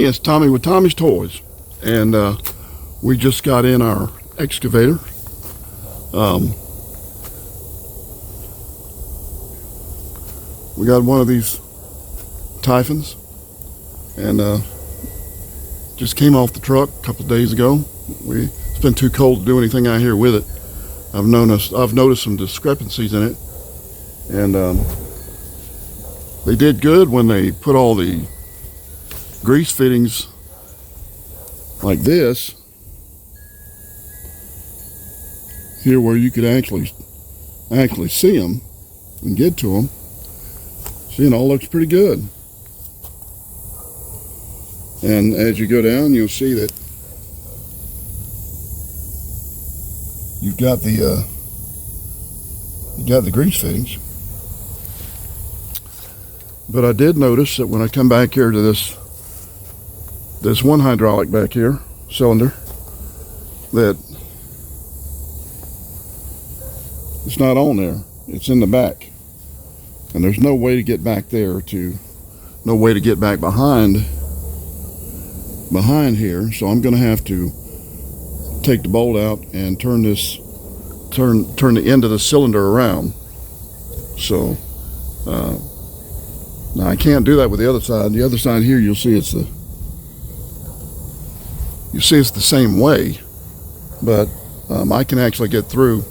it's Tommy with Tommy's Toys, and we just got in our excavator. We got one of these TYPHONs, and just came off the truck a couple of days ago. It's been too cold to do anything out here with it. I've noticed some discrepancies in it, and they did good when they put all the grease fittings like this here, where you could actually see them and get to them. See, it all looks pretty good. And as you go down, you'll see that you've got the grease fittings. But I did notice that when I come back here to this one hydraulic back here, cylinder, that it's not on there. It's in the back. And there's no way to get back there, no way to get back behind here. So I'm going to have to take the bolt out and turn the end of the cylinder around. So now I can't do that with the other side. The other side here, you'll see it's the same way, but I can actually get through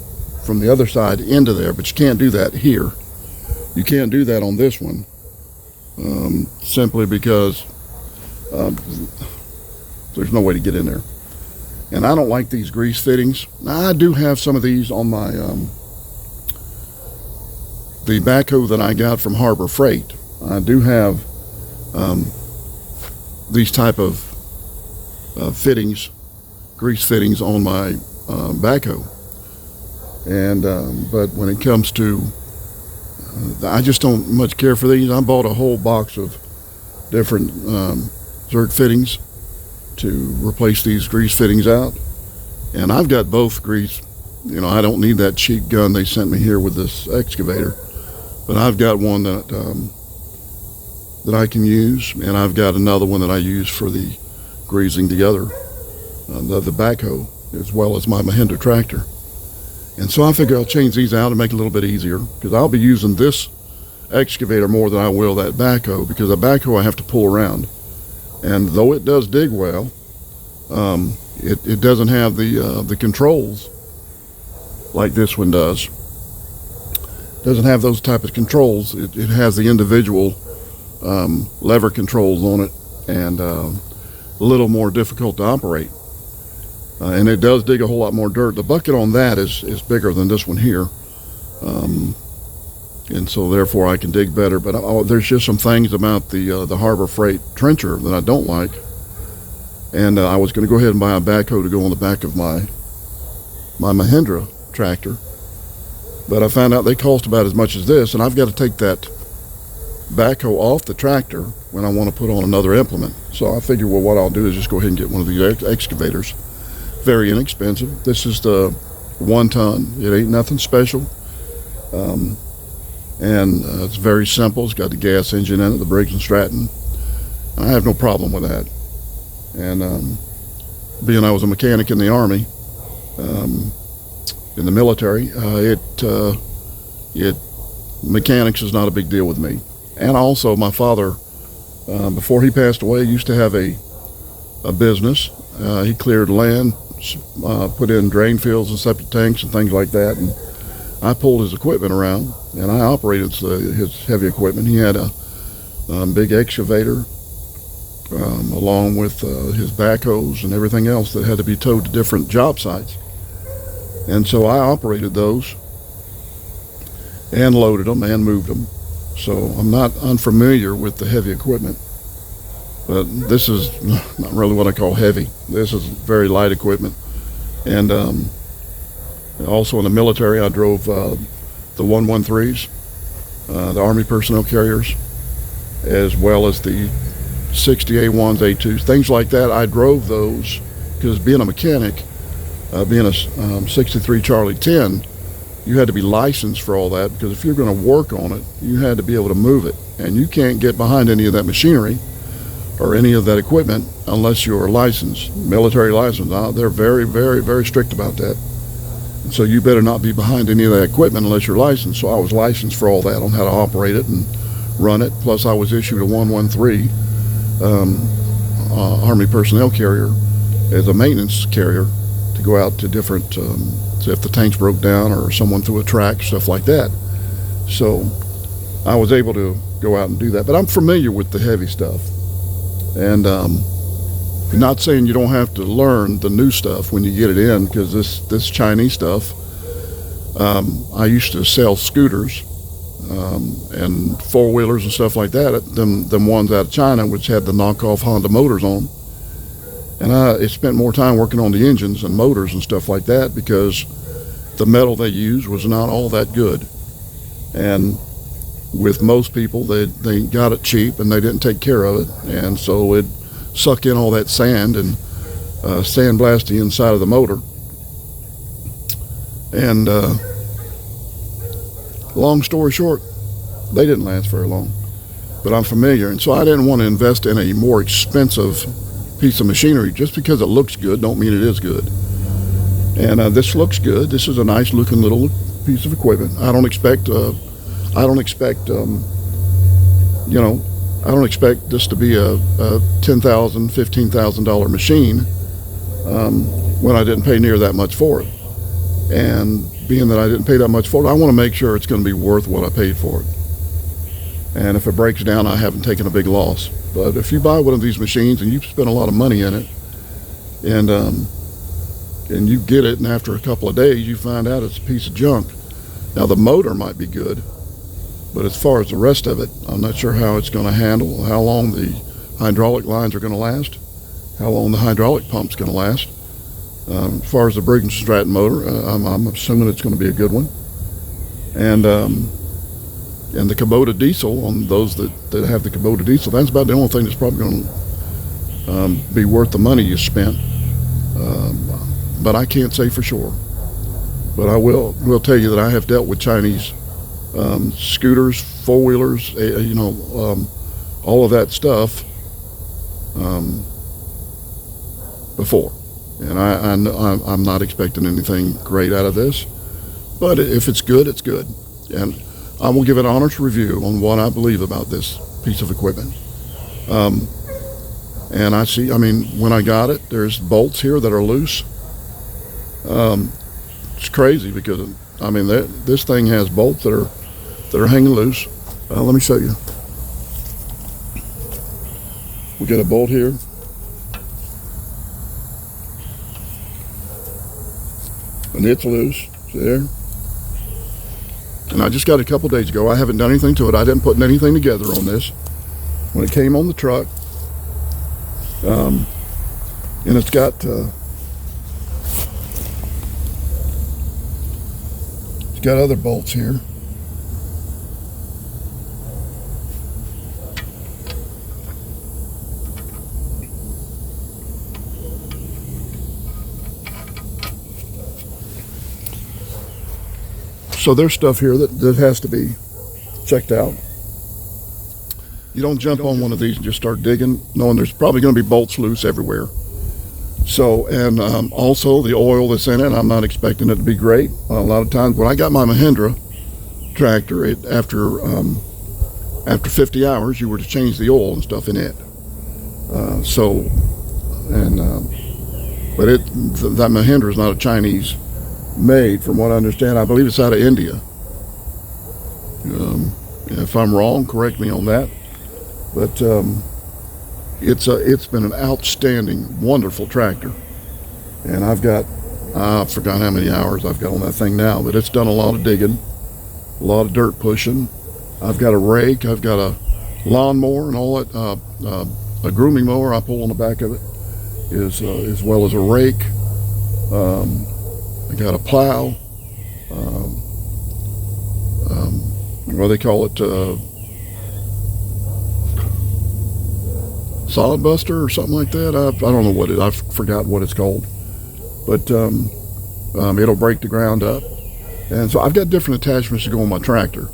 from the other side into there, but you can't do that here. You can't do that on this one, simply because there's no way to get in there. And I don't like these grease fittings. Now, I do have some of these on my the backhoe that I got from Harbor Freight. I do have these type of fittings, grease fittings on my backhoe. And but when it comes to, I just don't much care for these. I bought a whole box of different Zerk fittings to replace these grease fittings out. And I've got both grease. You know, I don't need that cheap gun they sent me here with this excavator. But I've got one that I can use, and I've got another one that I use for the greasing together, the backhoe, as well as my Mahindra tractor. And so I figure I'll change these out and make it a little bit easier, because I'll be using this excavator more than I will that backhoe, because the backhoe I have to pull around. And though it does dig well, it doesn't have the controls like this one does. It doesn't have those type of controls. It has the individual lever controls on it, and a little more difficult to operate. And it does dig a whole lot more dirt. The bucket on that is bigger than this one here. And so therefore I can dig better. But there's just some things about the Harbor Freight trencher that I don't like. And I was going to go ahead and buy a backhoe to go on the back of my Mahindra tractor. But I found out they cost about as much as this, and I've got to take that backhoe off the tractor when I want to put on another implement. So I figured, well, what I'll do is just go ahead and get one of these excavators. Very inexpensive. This is the 1 ton. It ain't nothing special. And it's very simple. It's got the gas engine in it, the Briggs & Stratton. And I have no problem with that. And being I was a mechanic in the Army, in the military, mechanics is not a big deal with me. And also my father, before he passed away, used to have a business. He cleared land, put in drain fields and septic tanks and things like that, and I pulled his equipment around, and I operated his heavy equipment. He had a big excavator, along with his backhoes and everything else that had to be towed to different job sites. And so I operated those and loaded them and moved them. So I'm not unfamiliar with the heavy equipment. But this is not really what I call heavy. This is very light equipment. And also in the military, I drove the 113s, the Army personnel carriers, as well as the 60 A1s, A2s, things like that. I drove those because being a mechanic, being a 63 Charlie 10, you had to be licensed for all that, because if you're going to work on it, you had to be able to move it. And you can't get behind any of that machinery or any of that equipment unless you're licensed, military license. They're very, very, very strict about that. And so you better not be behind any of that equipment unless you're licensed. So I was licensed for all that, on how to operate it and run it. Plus I was issued a 113 Army personnel carrier as a maintenance carrier to go out to different, so if the tanks broke down or someone threw a track, stuff like that. So I was able to go out and do that. But I'm familiar with the heavy stuff. And not saying you don't have to learn the new stuff when you get it in, because this Chinese stuff, I used to sell scooters and four-wheelers and stuff like that, them ones out of China, which had the knockoff Honda motors on them. And I spent more time working on the engines and motors and stuff like that, because the metal they used was not all that good. And with most people, they got it cheap and they didn't take care of it, and so it suck in all that sand and sandblast the inside of the motor. And long story short, they didn't last very long. But I'm familiar, and so I didn't want to invest in a more expensive piece of machinery. Just because it looks good don't mean it is good. And this looks good. This is a nice looking little piece of equipment. I don't expect this to be a $10,000, $15,000 machine when I didn't pay near that much for it. And being that I didn't pay that much for it, I want to make sure it's going to be worth what I paid for it. And if it breaks down, I haven't taken a big loss. But if you buy one of these machines and you've spent a lot of money in it, and you get it, and after a couple of days you find out it's a piece of junk. Now the motor might be good, but as far as the rest of it, I'm not sure how it's going to handle, how long the hydraulic lines are going to last, how long the hydraulic pump's going to last. As far as the Briggs & Stratton motor, I'm assuming it's going to be a good one. And the Kubota diesel, on those that have the Kubota diesel, that's about the only thing that's probably going to be worth the money you spent. But I can't say for sure. But I will tell you that I have dealt with Chinese scooters, four-wheelers, all of that stuff before. And I'm not expecting anything great out of this. But if it's good, it's good. And I will give an honest review on what I believe about this piece of equipment. And when I got it, there's bolts here that are loose. It's crazy because, this thing has bolts that are hanging loose. Let me show you. We got a bolt here. And it's loose. See there? And I just got it a couple days ago. I haven't done anything to it. I didn't put anything together on this. When it came on the truck, and it's got other bolts here. So there's stuff here that has to be checked out. You don't jump on one of these and just start digging, knowing there's probably going to be bolts loose everywhere. So, and also the oil that's in it, I'm not expecting it to be great. A lot of times when I got my Mahindra tractor, after 50 hours, you were to change the oil and stuff in it. But that Mahindra is not a Chinese made, from what I understand. I believe it's out of India. If I'm wrong, correct me on that. But it's been an outstanding, wonderful tractor. And I forgot how many hours I've got on that thing now, but it's done a lot of digging, a lot of dirt pushing. I've got a rake, I've got a lawnmower and all that, a grooming mower I pull on the back of it, as well as a rake. I got a plow, what do they call it, solid buster or something like that. I don't know what I forgot what it's called, but it'll break the ground up. And so I've got different attachments to go on my tractor.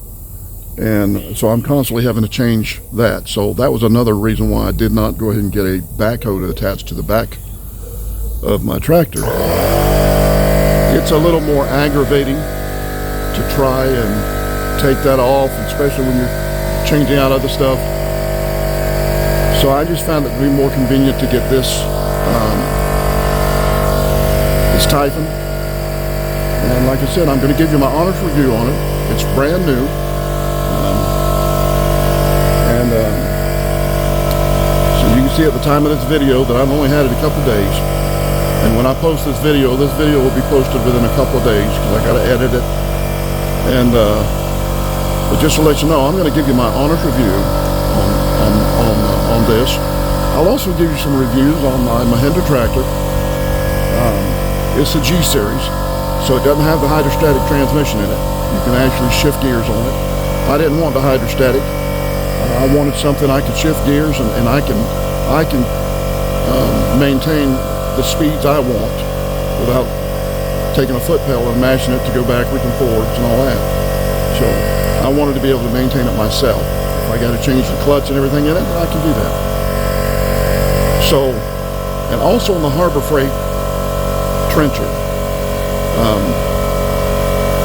And so I'm constantly having to change that. So that was another reason why I did not go ahead and get a backhoe to attach to the back of my tractor. It's a little more aggravating to try and take that off, especially when you're changing out other stuff. So I just found it to be more convenient to get this TYPHON. And like I said, I'm going to give you my honest review on it. It's brand new. So you can see at the time of this video that I've only had it a couple days. And when I post this video will be posted within a couple of days because I got to edit it. And but just to let you know, I'm going to give you my honest review on this. I'll also give you some reviews on my Mahindra tractor. It's a G series, so it doesn't have the hydrostatic transmission in it. You can actually shift gears on it. I didn't want the hydrostatic. I wanted something I could shift gears and I can maintain the speeds I want without taking a foot pedal and mashing it to go backwards and forwards and all that. So I wanted to be able to maintain it myself. If I got to change the clutch and everything in it, I can do that. So, and also on the Harbor Freight trencher.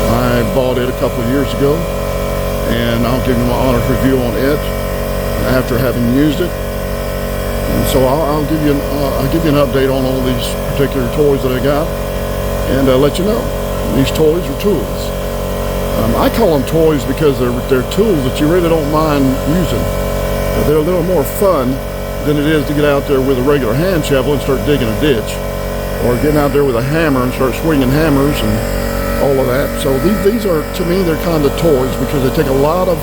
I bought it a couple of years ago, and I'll give you my honest review on it after having used it. And so I'll give you an update on all these particular toys that I got, and let you know these toys are tools. I call them toys because they're tools that you really don't mind using. They're a little more fun than it is to get out there with a regular hand shovel and start digging a ditch, or getting out there with a hammer and start swinging hammers and all of that. So these are, to me, they're kind of toys because they take a lot of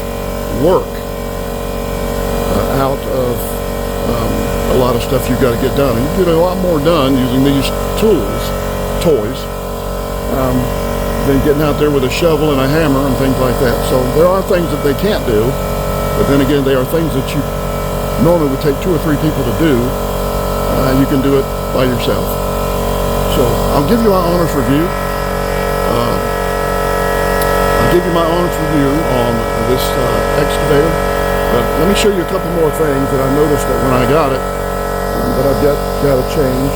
work out of a lot of stuff you've got to get done. And you get a lot more done using these toys, than getting out there with a shovel and a hammer and things like that. So there are things that they can't do, but then again, they are things that you normally would take 2 or 3 people to do. You can do it by yourself. So I'll give you my honest review. I'll give you my honest review on this excavator. But let me show you a couple more things that I noticed that when I got it that I've got to change.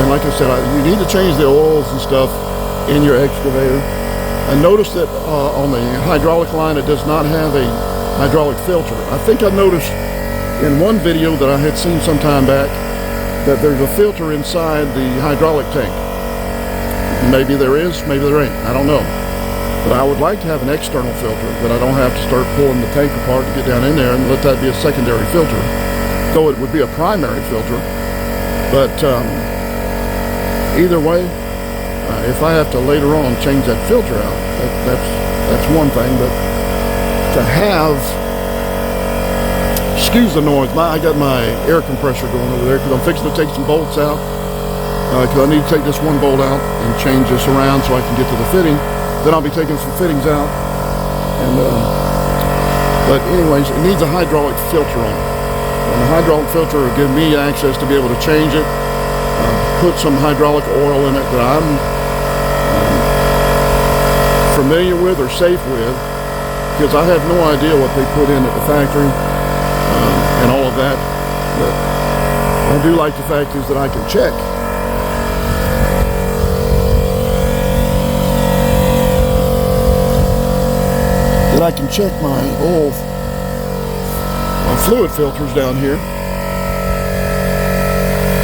And like I said, you need to change the oils and stuff in your excavator. I noticed that on the hydraulic line it does not have a hydraulic filter. I think I noticed in one video that I had seen some time back that there's a filter inside the hydraulic tank. Maybe there is, maybe there ain't, I don't know. But I would like to have an external filter that I don't have to start pulling the tank apart to get down in there and let that be a secondary filter. Though it would be a primary filter. But either way, if I have to later on change that filter out, that's one thing. But to have, excuse the noise, I got my air compressor going over there because I'm fixing to take some bolts out. Because I need to take this one bolt out and change this around so I can get to the fitting. Then I'll be taking some fittings out. And but anyways, it needs a hydraulic filter on it. And the hydraulic filter will give me access to be able to change it, put some hydraulic oil in it that I'm familiar with or safe with, because I have no idea what they put in at the factory and all of that. But I do like the fact is that I can check. That I can check my oil, my fluid filters down here.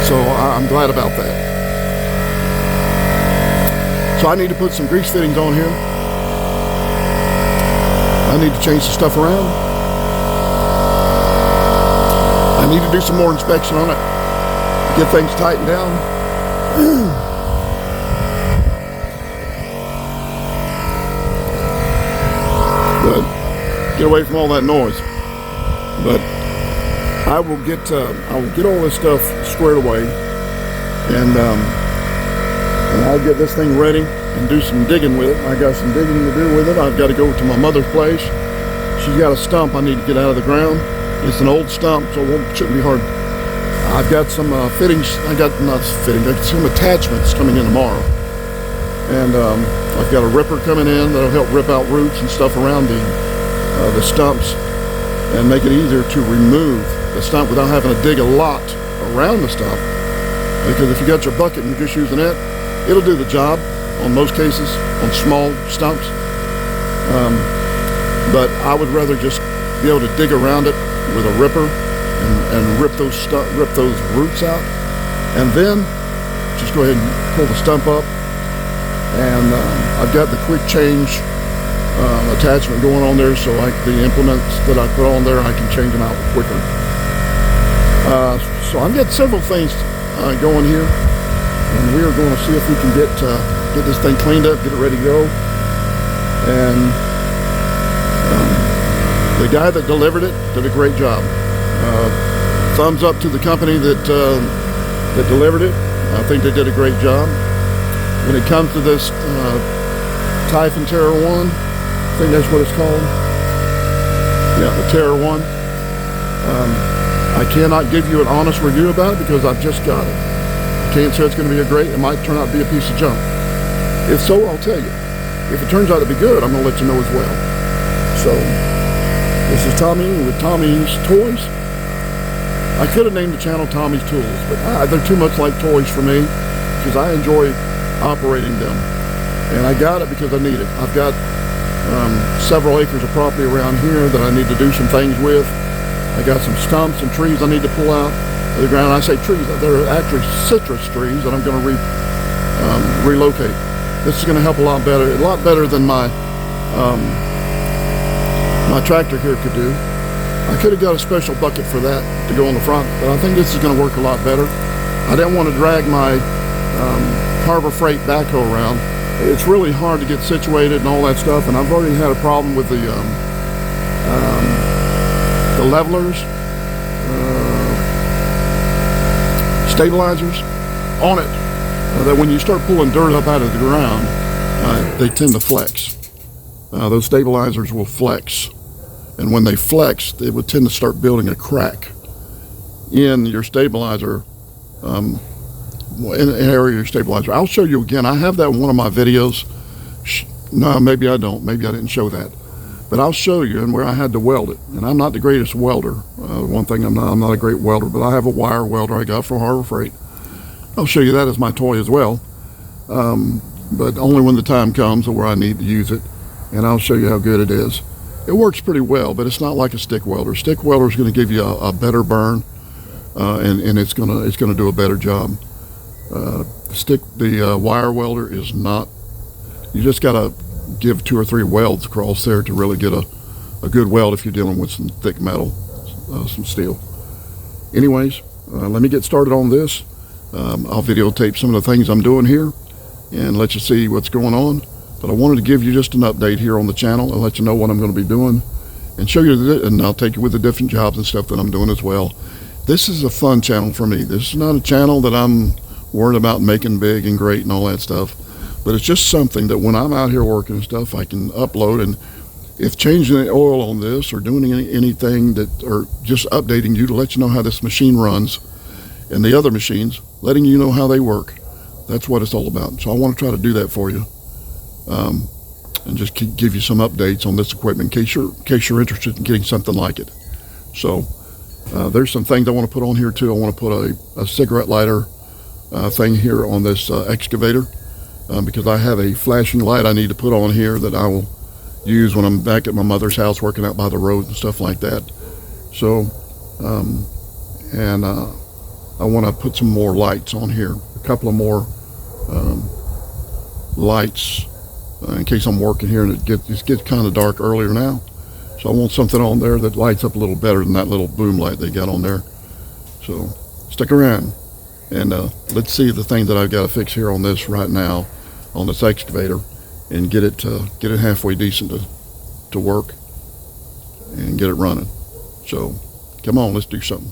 So I'm glad about that. So I need to put some grease fittings on here. I need to change some stuff around. I need to do some more inspection on it. Get things tightened down. But get away from all that noise. But I will get all this stuff squared away, and I'll get this thing ready and do some digging with it. I got some digging to do with it. I've got to go to my mother's place. She's got a stump I need to get out of the ground. It's an old stump, so it shouldn't be hard. I've got some fittings. I got some attachments coming in tomorrow. And I've got a ripper coming in that'll help rip out roots and stuff around the stumps and make it easier to remove the stump without having to dig a lot around the stump. Because if you got your bucket and you're just using it, it'll do the job on most cases on small stumps. But I would rather just be able to dig around it with a ripper and rip those roots out, and then just go ahead and pull the stump up. And I've got the quick change attachment going on there, so the implements that I put on there, I can change them out quicker. So I've got several things going here, and we are going to see if we can get this thing cleaned up, get it ready to go. And the guy that delivered it did a great job. Thumbs up to the company that delivered it. I think they did a great job. When it comes to this TYPHON Terror One, I think that's what it's called. Yeah, the Terror One. I cannot give you an honest review about it because I've just got it. I can't say it's going to be it might turn out to be a piece of junk. If so, I'll tell you. If it turns out to be good, I'm going to let you know as well. So, this is Tommy with Tommy's Toys. I could have named the channel Tommy's Tools, but they're too much like toys for me because I enjoy operating them. And I got it because I need it. I've got several acres of property around here that I need to do some things with. I got some stumps and trees I need to pull out of the ground. I say trees, they're actually citrus trees that I'm going to relocate. This is going to help a lot better than my my tractor here could do. I could have got a special bucket for that to go on the front, but I think this is going to work a lot better. I didn't want to drag my Harbor Freight backhoe around. It's really hard to get situated and all that stuff, and I've already had a problem with the levelers, stabilizers on it, that when you start pulling dirt up out of the ground, they tend to flex. Those stabilizers will flex, and when they flex, they would tend to start building a crack in your stabilizer, in the area of your stabilizer. I'll show you again. I have that in one of my videos. No, maybe I don't. Maybe I didn't show that. But I'll show you and where I had to weld it. And I'm not the greatest welder. One thing, I'm not a great welder, but I have a wire welder I got from Harbor Freight. I'll show you that as my toy as well. But only when the time comes where I need to use it. And I'll show you how good it is. It works pretty well, but it's not like a stick welder. Stick welder is going to give you a better burn, and it's going to do a better job. The wire welder is not. You just got to give 2 or 3 welds across there to really get a good weld if you're dealing with some thick metal, some steel. Anyways, let me get started on this. I'll videotape some of the things I'm doing here and let you see what's going on. But I wanted to give you just an update here on the channel and let you know what I'm going to be doing and show you, and I'll take you with the different jobs and stuff that I'm doing as well. This is a fun channel for me. This is not a channel that I'm worried about making big and great and all that stuff. But it's just something that when I'm out here working and stuff, I can upload. And if changing the oil on this or doing anything that, or just updating you to let you know how this machine runs and the other machines, letting you know how they work, that's what it's all about. So I want to try to do that for you. And just give you some updates on this equipment in case you're interested in getting something like it. So there's some things I want to put on here too. I want to put a cigarette lighter thing here on this excavator because I have a flashing light I need to put on here that I will use when I'm back at my mother's house working out by the road and stuff like that. So I want to put some more lights on here, a couple of more lights in case I'm working here and it gets kind of dark earlier now. So I want something on there that lights up a little better than that little boom light they got on there. So stick around and let's see the thing that I've got to fix here on this right now on this excavator and get it halfway decent to work and get it running. So come on, let's do something.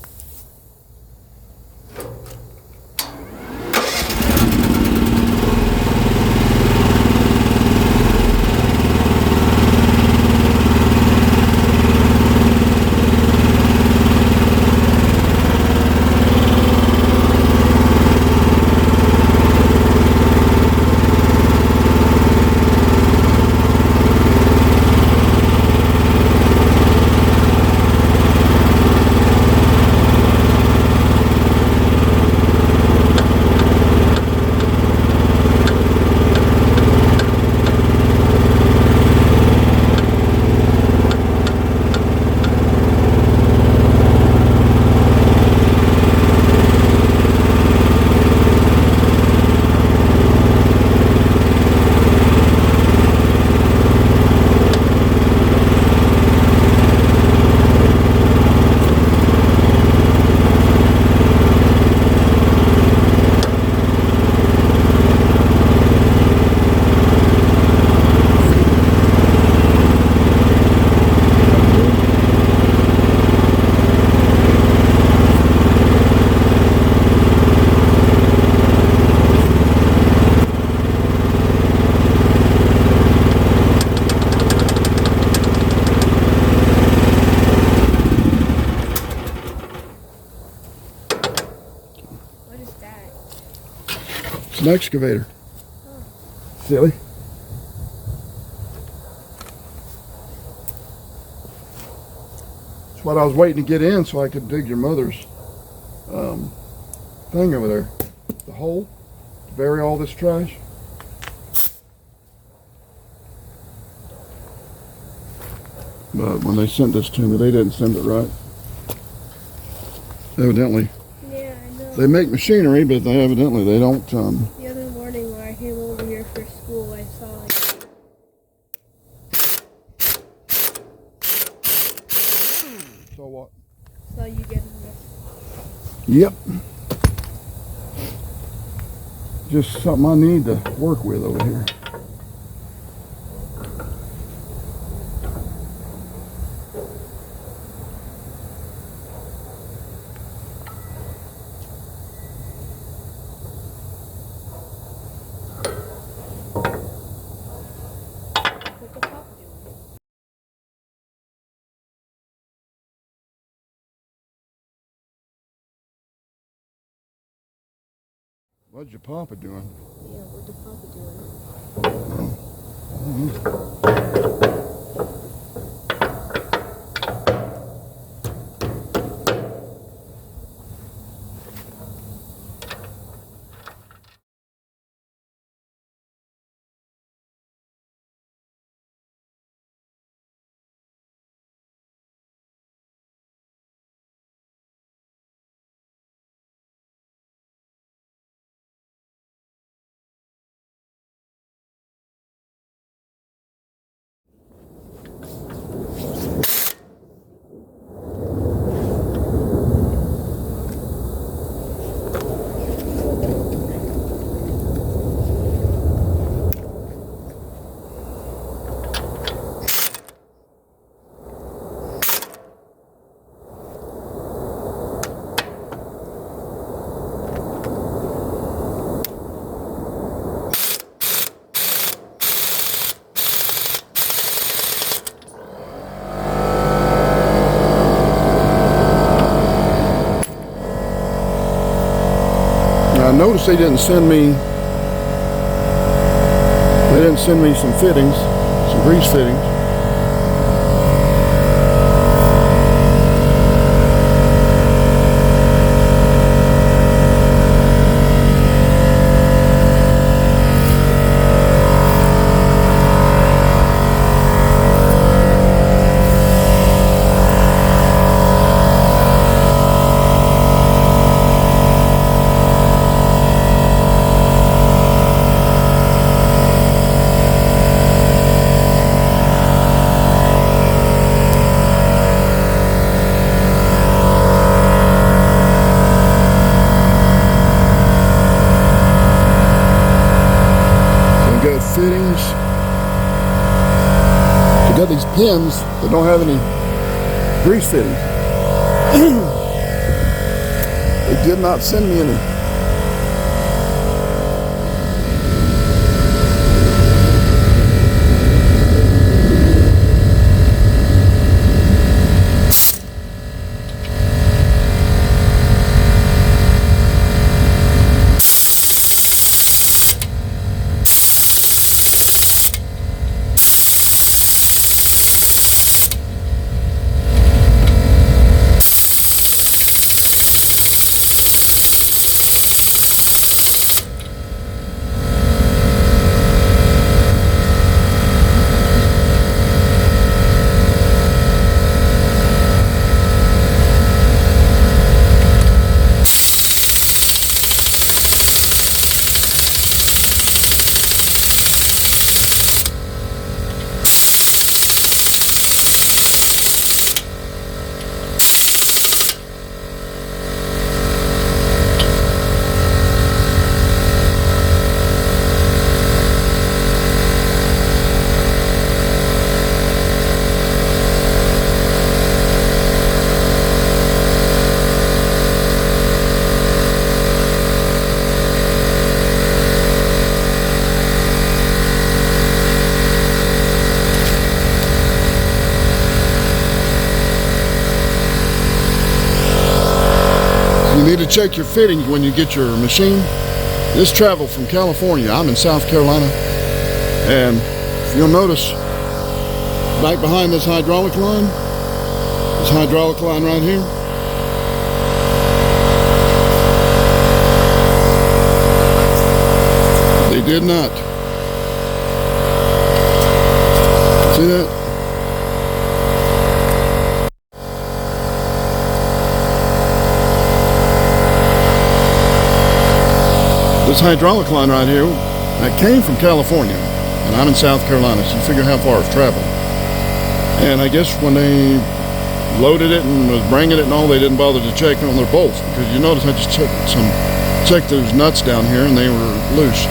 an excavator. Silly. That's what I was waiting to get in so I could dig your mother's thing over there. The hole to bury all this trash. But when they sent this to me, they didn't send it right. Evidently. Yeah, I know. They make machinery, but they evidently they don't. The other morning when I came over here for school, I saw like. So what? Saw you getting this. Yep. Just something I need to work with over here. What the pop doing? What's your papa doing? Yeah, what the papa doing? I noticed they didn't send me some fittings, some grease fittings. Fittings. We got these pins that don't have any grease fittings. They did not send me any. You need to check your fittings when you get your machine. This traveled from California. I'm in South Carolina, and you'll notice back behind this hydraulic line right here, they did not. See that? This hydraulic line right here, that came from California, and I'm in South Carolina, so you figure how far it's traveled. And I guess when they loaded it and was bringing it and all, they didn't bother to check on their bolts, because you notice I just checked those nuts down here and they were loose.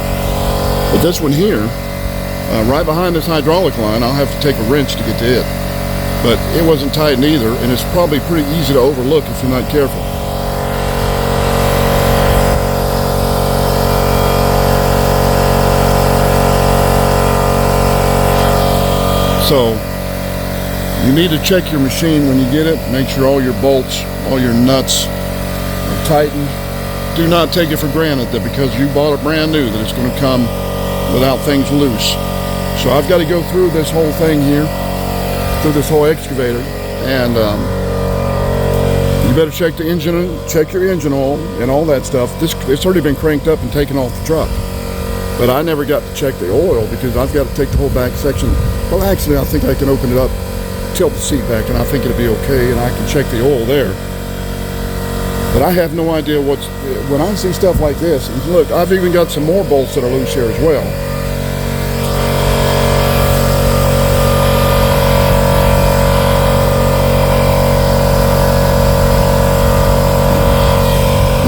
But this one here, right behind this hydraulic line, I'll have to take a wrench to get to it. But it wasn't tightened either, and it's probably pretty easy to overlook if you're not careful. So you need to check your machine when you get it. Make sure all your bolts, all your nuts are tightened. Do not take it for granted that because you bought it brand new that it's going to come without things loose. So I've got to go through this whole thing here, through this whole excavator, and you better check the engine, check your engine oil and all that stuff. It's already been cranked up and taken off the truck. But I never got to check the oil because I've got to take the whole back section. Well, actually, I think I can open it up, tilt the seat back, and I think it'll be okay, and I can check the oil there. But I have no idea when I see stuff like this, and look, I've even got some more bolts that are loose here as well.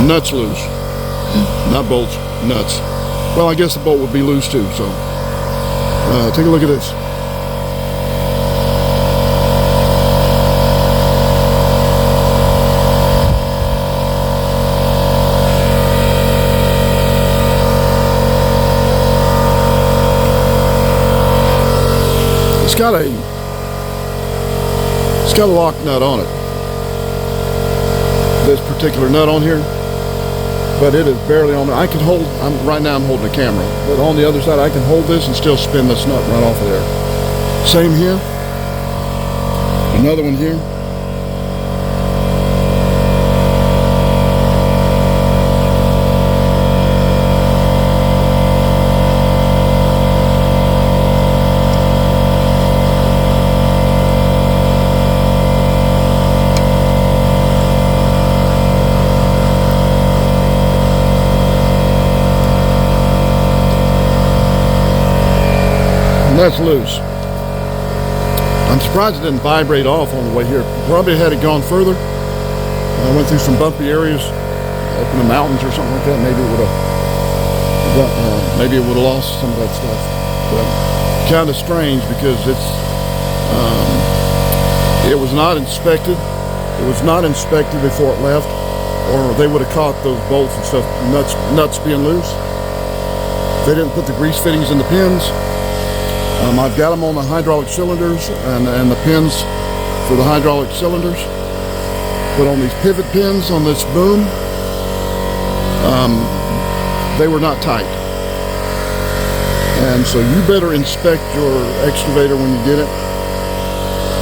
Nuts loose. Not bolts, nuts. Well, I guess the bolt would be loose too, so take a look at this. It's got a lock nut on it. This particular nut on here. But it is barely on. Right now I'm holding a camera, but on the other side I can hold this and still spin this nut right off of there. Same here. Another one here. That's loose. I'm surprised it didn't vibrate off on the way here. Probably had it gone further. I went through some bumpy areas up in the mountains or something like that. Maybe it would have lost some of that stuff. But kind of strange because it was not inspected. It was not inspected before it left, or they would have caught those bolts and stuff, nuts being loose. They didn't put the grease fittings in the pins. I've got them on the hydraulic cylinders and the pins for the hydraulic cylinders. But on these pivot pins on this boom, they were not tight. And so you better inspect your excavator when you get it.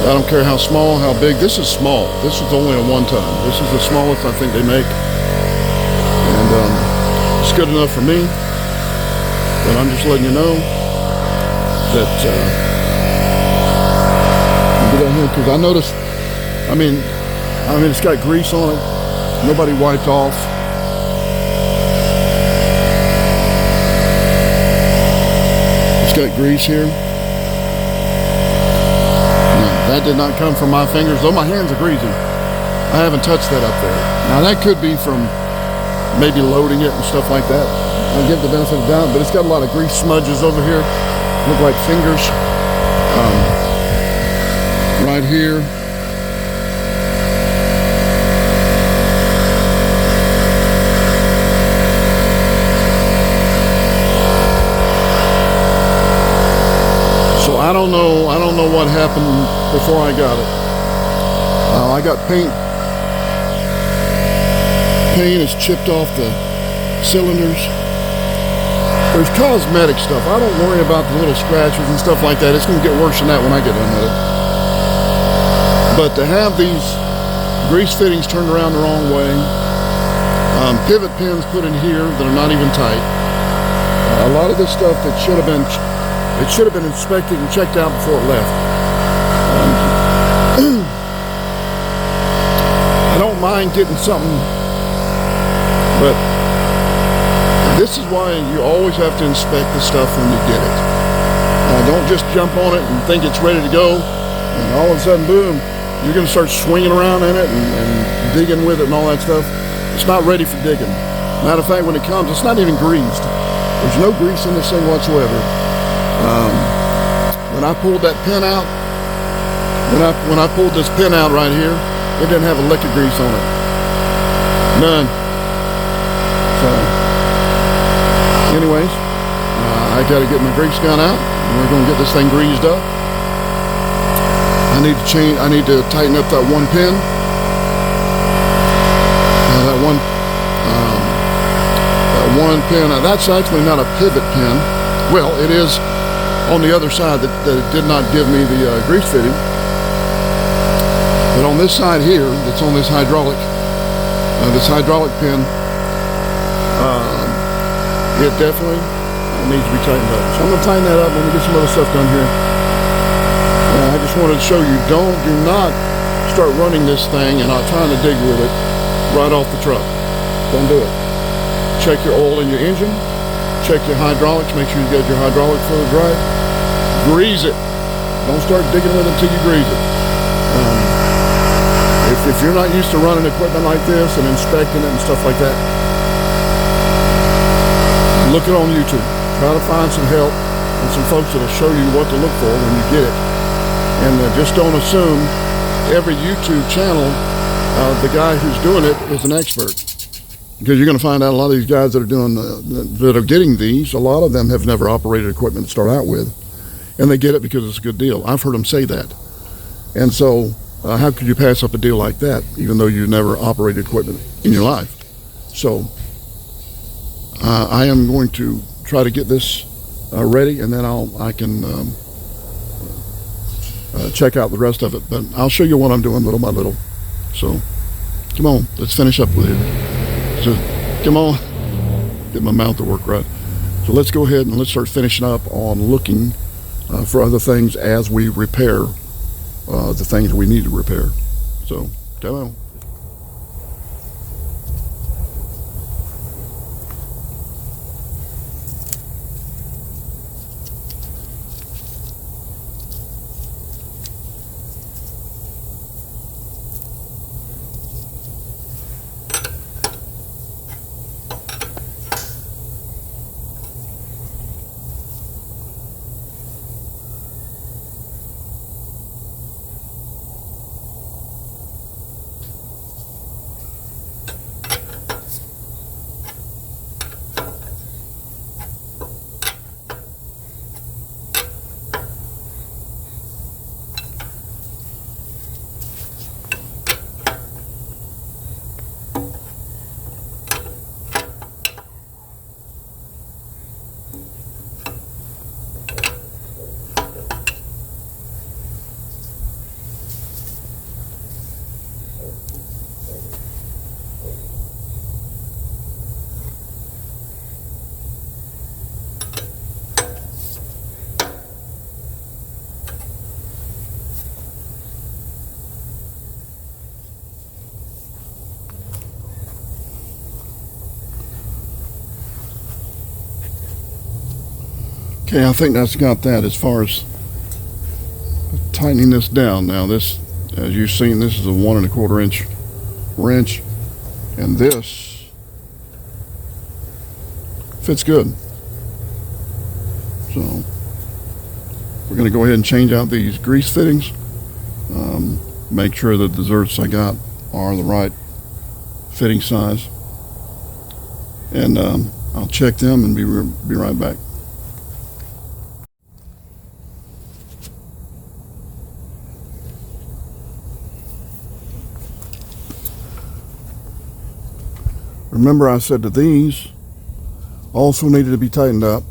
I don't care how small, how big. This is small. This is only a 1 ton. This is the smallest I think they make. And it's good enough for me. But I'm just letting you know that get down here because I noticed. I mean, it's got grease on it. Nobody wiped off. It's got grease here. No, that did not come from my fingers, though my hands are greasy. I haven't touched that up there. Now that could be from maybe loading it and stuff like that. I'll give the benefit of the doubt, but it's got a lot of grease smudges over here. Look like fingers. Right here. So I don't know what happened before I got it. I got paint. Paint is chipped off the cylinders. There's cosmetic stuff. I don't worry about the little scratches and stuff like that. It's going to get worse than that when I get done with it. But to have these grease fittings turned around the wrong way, pivot pins put in here that are not even tight, a lot of this stuff that should have been inspected and checked out before it left. I don't mind getting something, but this is why you always have to inspect the stuff when you get it. Don't just jump on it and think it's ready to go, and all of a sudden, boom, you're going to start swinging around in it and digging with it and all that stuff. It's not ready for digging. Matter of fact, when it comes, it's not even greased. There's no grease in this thing whatsoever. When I pulled that pin out, when I pulled this pin out right here, it didn't have a lick of grease on it. None. So, anyways, I got to get my grease gun out, and we're going to get this thing greased up. I need to tighten up that one pin. That one pin. That's actually not a pivot pin. Well, it is on the other side that it did not give me the grease fitting. But on this side here, that's on this hydraulic pin, it definitely needs to be tightened up. So I'm going to tighten that up when we get some other stuff done here. I just wanted to show you, do not start running this thing and not trying to dig with it right off the truck. Don't do it. Check your oil in your engine. Check your hydraulics. Make sure you get your hydraulic fluid right. Grease it. Don't start digging with it until you grease it. If you're not used to running equipment like this and inspecting it and stuff like that, look it on YouTube. Try to find some help and some folks that will show you what to look for when you get it. And just don't assume every YouTube channel, the guy who's doing it is an expert. Because you're going to find out a lot of these guys that are doing, that are getting these, a lot of them have never operated equipment to start out with. And they get it because it's a good deal. I've heard them say that. And so, how could you pass up a deal like that, even though you never operated equipment in your life? So, I am going to try to get this ready, and then I can check out the rest of it. But I'll show you what I'm doing little by little. So, come on, let's finish up with it. So, come on, get my mouth to work right. So let's go ahead and let's start finishing up on looking for other things as we repair the things we need to repair. So, come on. Okay, I think that's got that as far as tightening this down. Now this, as you've seen, this is a 1 1/4 inch wrench, and this fits good. So we're going to go ahead and change out these grease fittings. Make sure that the zerts I got are the right fitting size, and I'll check them and be right back. Remember, I said that these also needed to be tightened up.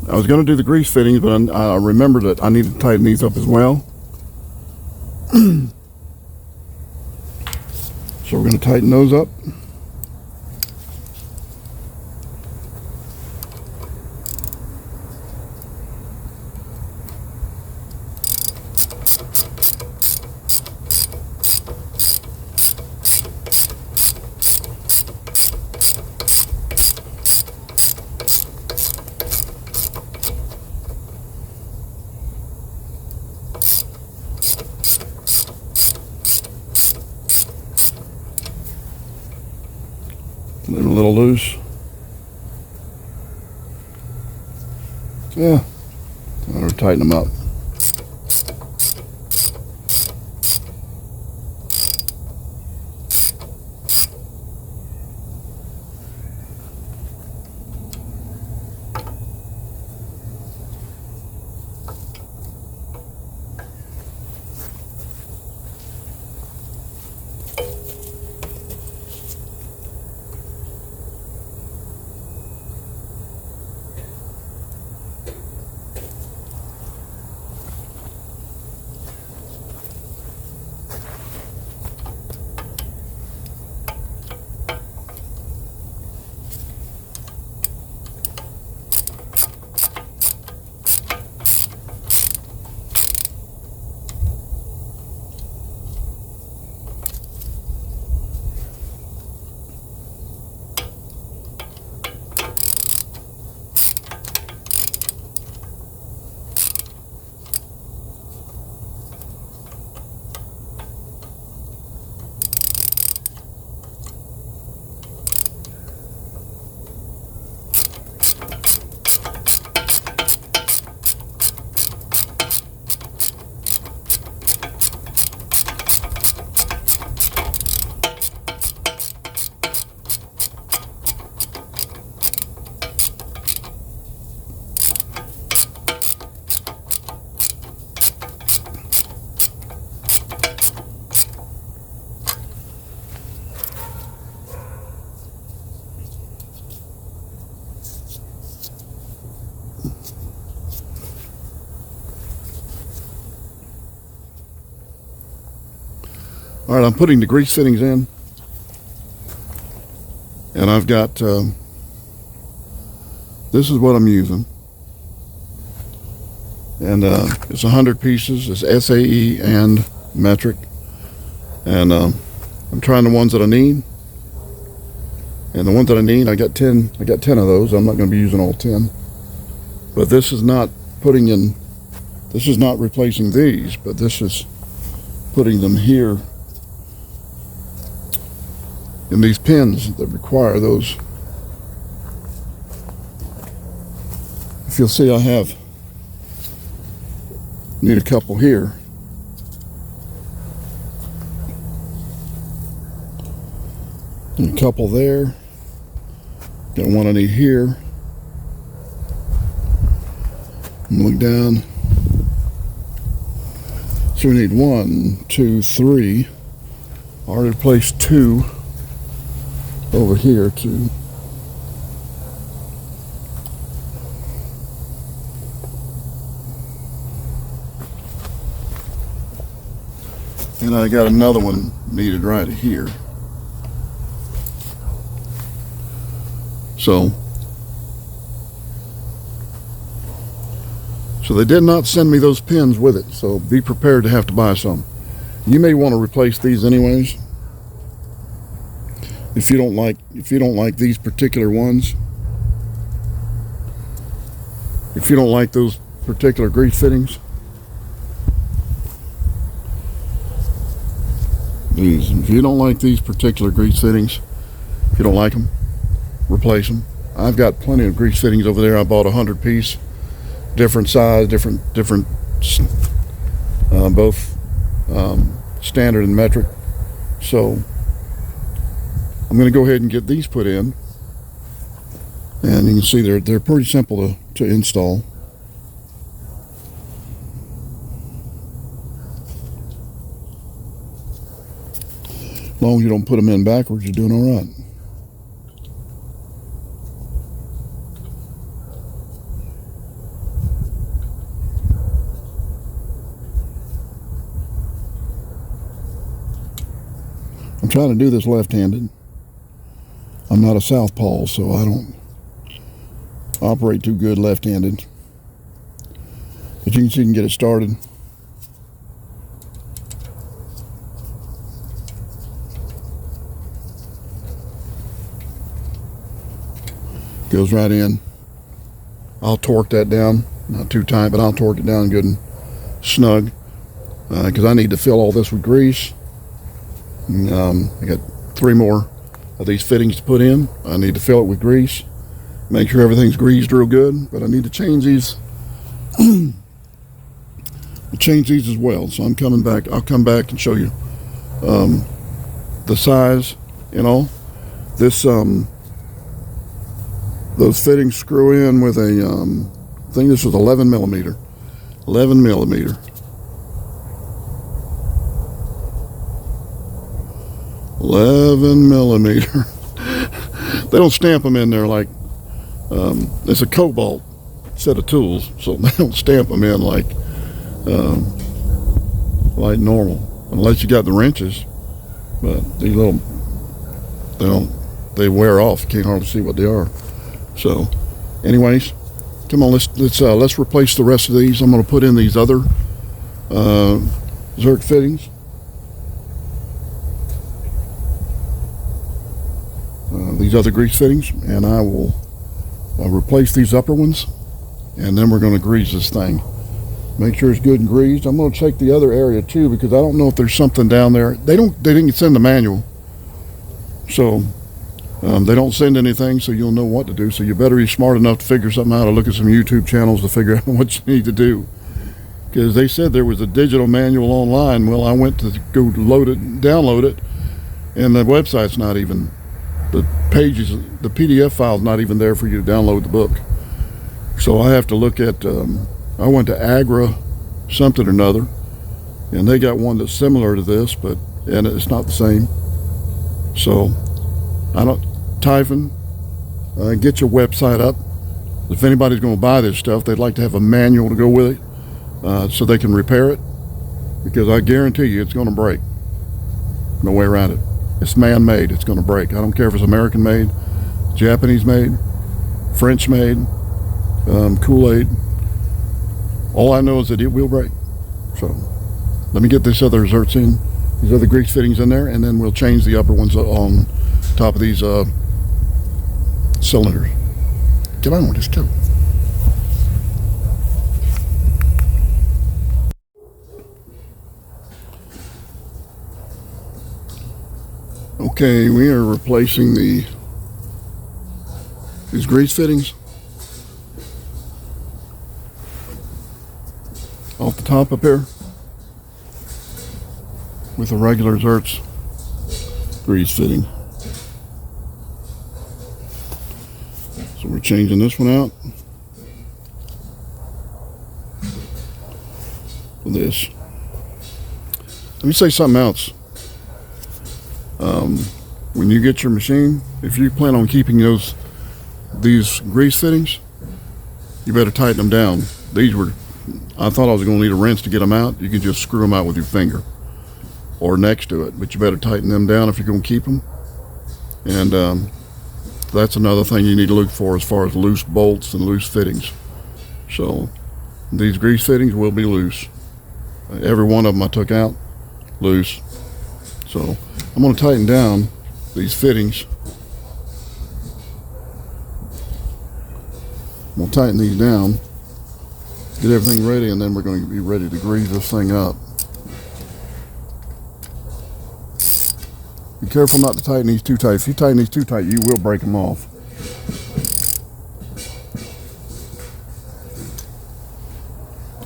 I was going to do the grease fittings, but I remembered that I needed to tighten these up as well. So we're going to tighten those up. They're a little loose. Yeah, I'll tighten them up. All right, I'm putting the grease fittings in, and I've got, this is what I'm using, and it's 100 pieces. It's SAE and metric, and I'm trying the ones that I need, and the ones that I need, I got 10 of those. I'm not going to be using all 10, but this is not putting in, this is not replacing these, but this is putting them here in these pins that require those. If you'll see, I need a couple here. And a couple there. Got one I need here. And look down. So we need 1, 2, 3. I already placed 2 over here too. And I got another one needed right here. So they did not send me those pins with it, so be prepared to have to buy some. You may want to replace these anyways. If you don't like these particular ones, if you don't like those particular grease fittings, if you don't like these particular grease fittings, if you don't like them, replace them. I've got plenty of grease fittings over there. I bought 100 piece, different size, different both standard and metric. So I'm going to go ahead and get these put in, and you can see they're pretty simple to install. As long as you don't put them in backwards, you're doing all right. I'm trying to do this left-handed. I'm not a southpaw, so I don't operate too good left-handed. But you can see you can get it started. Goes right in. I'll torque that down, not too tight, but I'll torque it down good and snug, because I need to fill all this with grease. And, I got 3 more of these fittings to put in. I need to fill it with grease, make sure everything's greased real good, but I need to change these change these as well. So I'm coming back. I'll come back and show you the size and all. This those fittings screw in with a I think this was 11 millimeter. 11 millimeter. 11 millimeter. They don't stamp them in there like it's a cobalt set of tools, so they don't stamp them in like normal, unless you got the wrenches. But these little, they wear off. You can't hardly see what they are. So, anyways, come on, let's replace the rest of these. I'm going to put in these other Zerk fittings. These other grease fittings, and I will replace these upper ones, and then we're going to grease this thing. Make sure it's good and greased. I'm going to check the other area too, because I don't know if there's something down there. They didn't send the manual, so they don't send anything, so you'll know what to do. So you better be smart enough to figure something out, or look at some YouTube channels to figure out what you need to do, because they said there was a digital manual online. Well, I went to go download it, and the website's not even, the pages, the PDF file's not even there for you to download the book. So I have to look at I went to Agra something or another, and they got one that's similar to this, and it's not the same. So TYPHON, get your website up. If anybody's going to buy this stuff, they'd like to have a manual to go with it, so they can repair it, because I guarantee you it's going to break. No way around it. It's man-made. It's going to break. I don't care if it's American-made, Japanese-made, French-made, Kool-Aid. All I know is that it will break. So let me get this other zerks in, these other grease fittings in there, and then we'll change the upper ones on top of these cylinders. Get on with this too. Okay, we are replacing these grease fittings off the top up here with a regular Zertz grease fitting. So we're changing this one out with this. Let me say something else. When you get your machine, if you plan on keeping these grease fittings, you better tighten them down. I thought I was going to need a wrench to get them out. You can just screw them out with your finger or next to it, but you better tighten them down if you're going to keep them. And that's another thing you need to look for as far as loose bolts and loose fittings. So these grease fittings will be loose. Every one of them I took out loose. So I'm going to tighten down these fittings. We'll tighten these down, get everything ready, and then we're going to be ready to grease this thing up. Be careful not to tighten these too tight. If you tighten these too tight, you will break them off.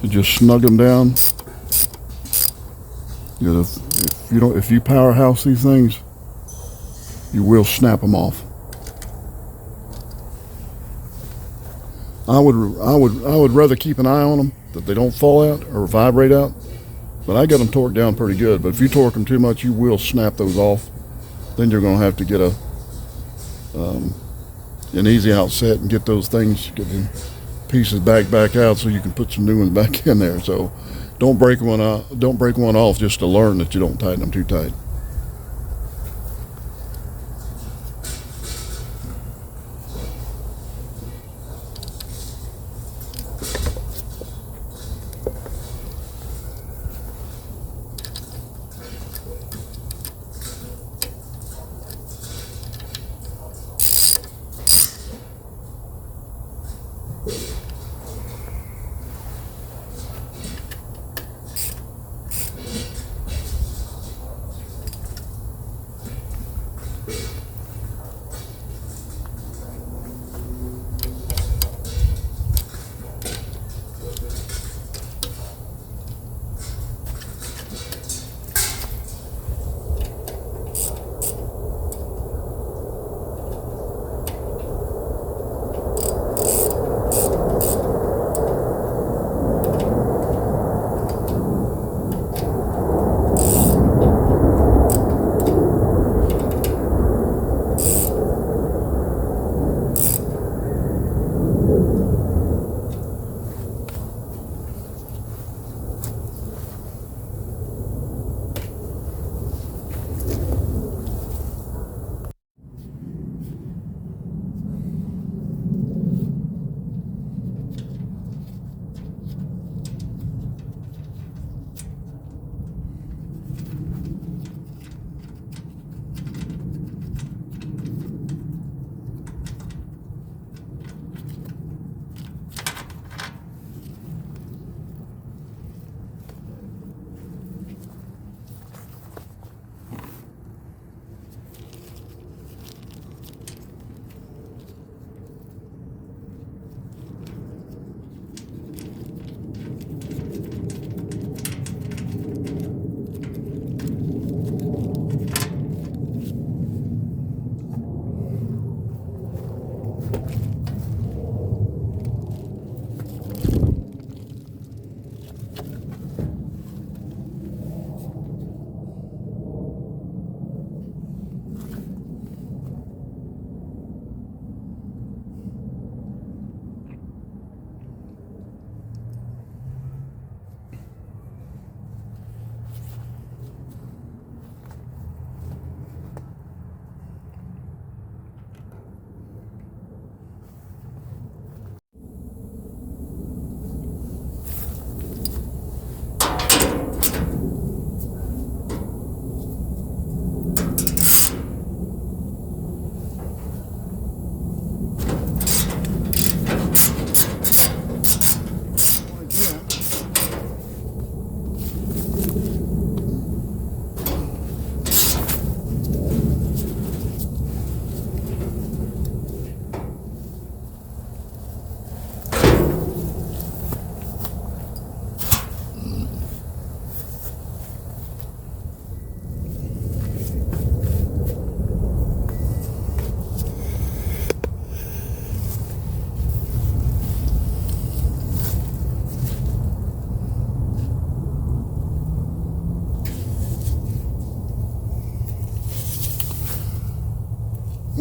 You just snug them down. If you powerhouse these things, you will snap them off. I would rather keep an eye on them, that they don't fall out or vibrate out. But I got them torqued down pretty good. But if you torque them too much, you will snap those off. Then you're going to have to get an easy out set and get those things, get the pieces back out, so you can put some new ones back in there. So don't break one off just to learn that you don't tighten them too tight.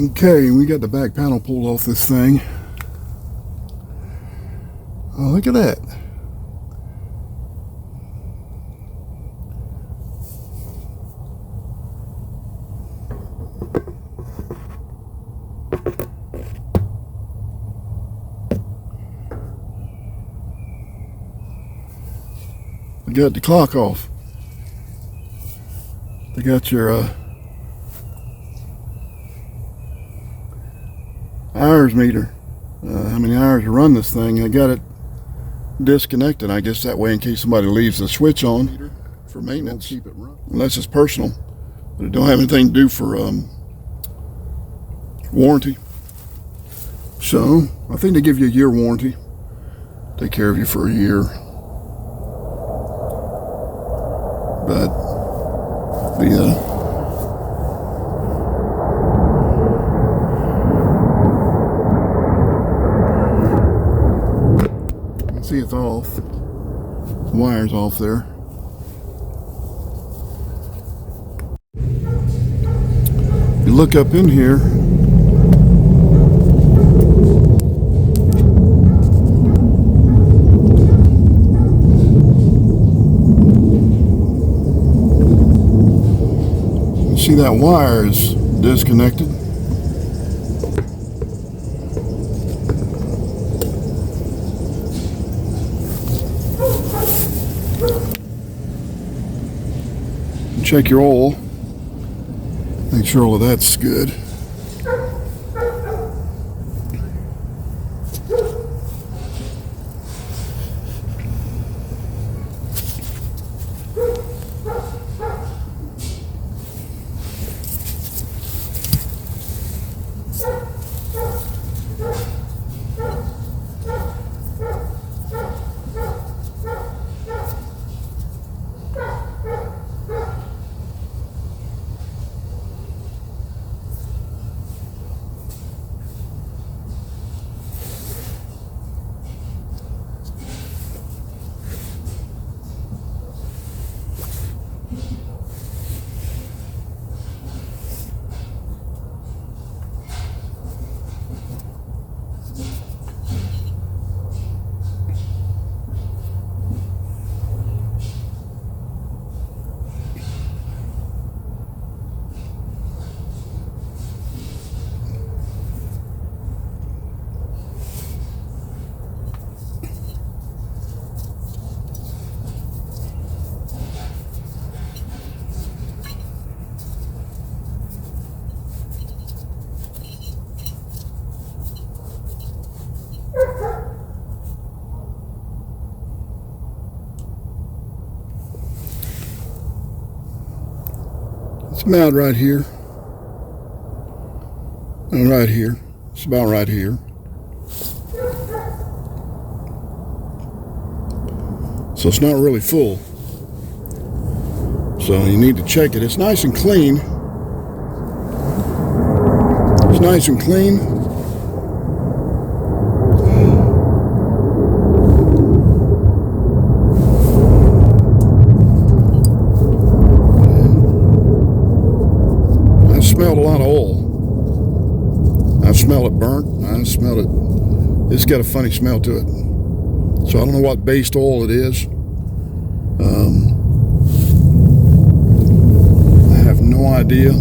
Okay, we got the back panel pulled off this thing. Oh, look at that. We got the clock off. They got your hours meter, how many hours you run this thing. I got it disconnected, I guess that way in case somebody leaves the switch on for maintenance. Keep it running. Unless it's personal, but it don't have anything to do for warranty. So I think they give you a year warranty, take care of you for a year. But see, it's off. The wire's off there. You look up in here, you see that wire is disconnected. Check your oil, make sure all of that's good. It's about right here. And right here. It's about right here. So it's not really full. So you need to check it. It's nice and clean. It's nice and clean. Smelled a lot of oil. I smell it burnt. I smelled it. It's got a funny smell to it. So I don't know what based oil it is. I have no idea.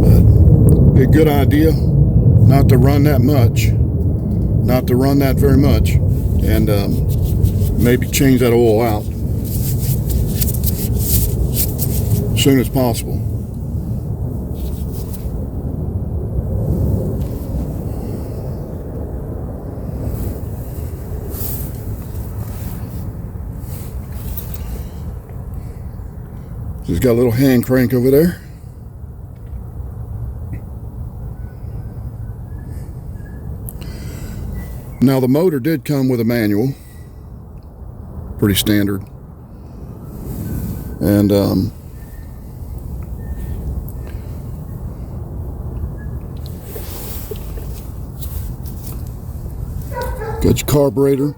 But be a good idea not to run that much, not to run that very much, and maybe change that oil out as soon as possible. It's got a little hand crank over there. Now the motor did come with a manual, pretty standard, and got your carburetor,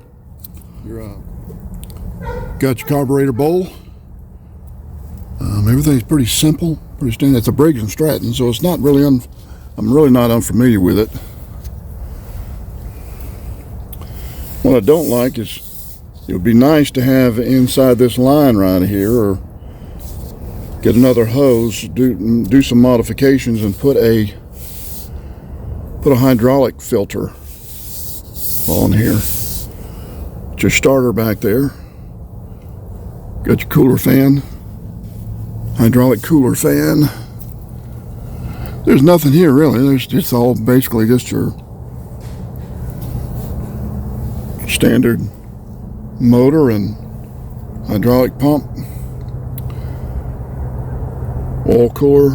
got your carburetor bowl. Everything's pretty simple. Pretty standard. It's a Briggs and Stratton, so it's not really I'm really not unfamiliar with it. What I don't like is it would be nice to have inside this line right here, or get another hose, do some modifications, and put a hydraulic filter on here. It's your starter back there. Got your cooler fan, hydraulic cooler fan. There's nothing here really. It's all basically just your standard motor and hydraulic pump, oil cooler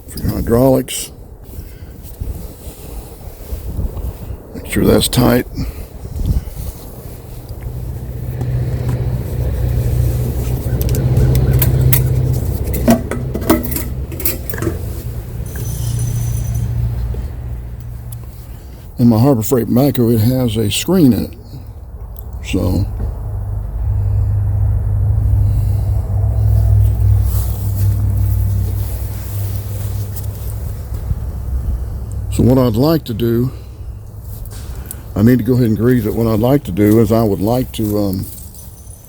for your hydraulics. Make sure that's tight. In my Harbor Freight backhoe, it has a screen in it. So what I'd like to do, I need to go ahead and grease it. What I'd like to do is I would like to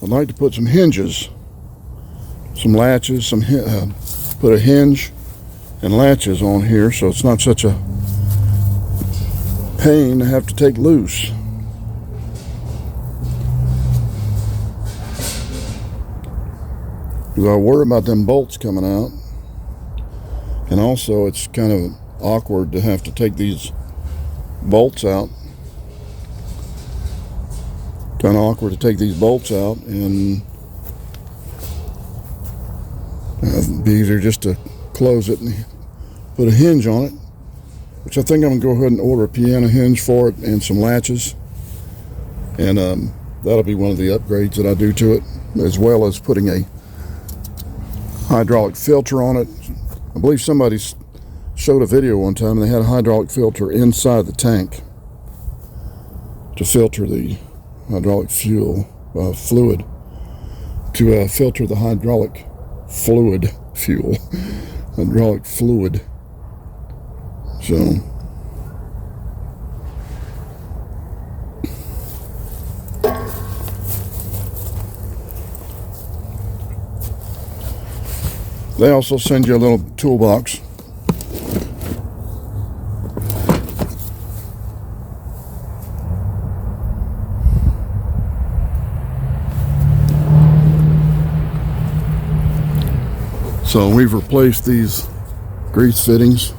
I'd like to put some hinges, some latches, put a hinge and latches on here, so it's not such a pain to have to take loose. Because I worry about them bolts coming out, and also it's kind of awkward to have to take these bolts out. Kind of awkward to take these bolts out, and it'd be easier just to close it and put a hinge on it, which I think I'm going to go ahead and order a piano hinge for it and some latches, and that'll be one of the upgrades that I do to it, as well as putting a hydraulic filter on it. I believe somebody showed a video one time and they had a hydraulic filter inside the tank to filter the hydraulic fluid, to filter the hydraulic fluid fuel, hydraulic fluid. So they also send you a little toolbox. So we've replaced these grease fittings.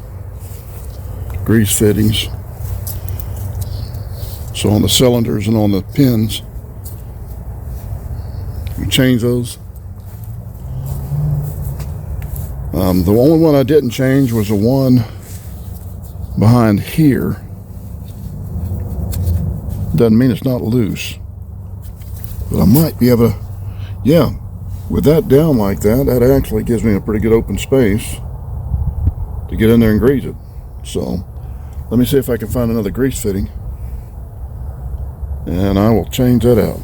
So on the cylinders and on the pins, we change those. The only one I didn't change was the one behind here. Doesn't mean it's not loose, but I might be able to, yeah, with that down like that, that actually gives me a pretty good open space to get in there and grease it. So let me see if I can find another grease fitting, and I will change that out.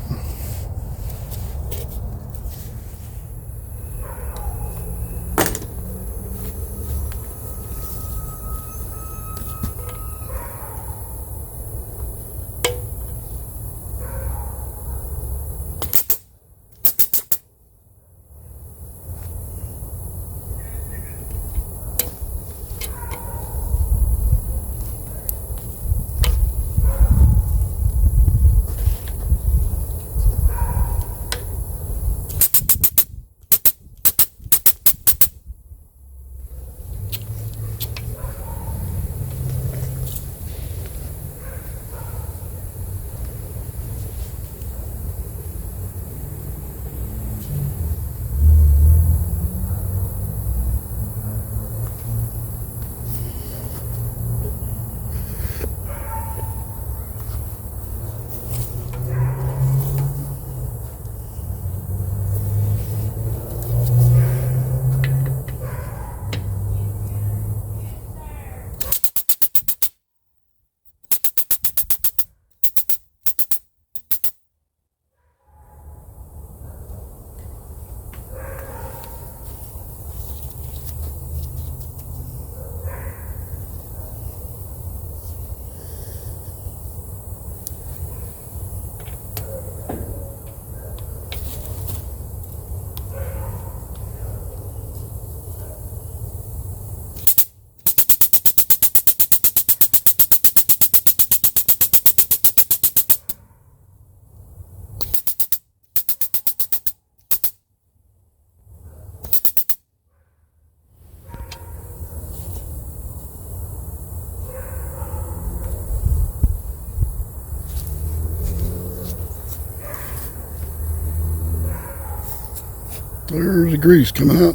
There's the grease coming out.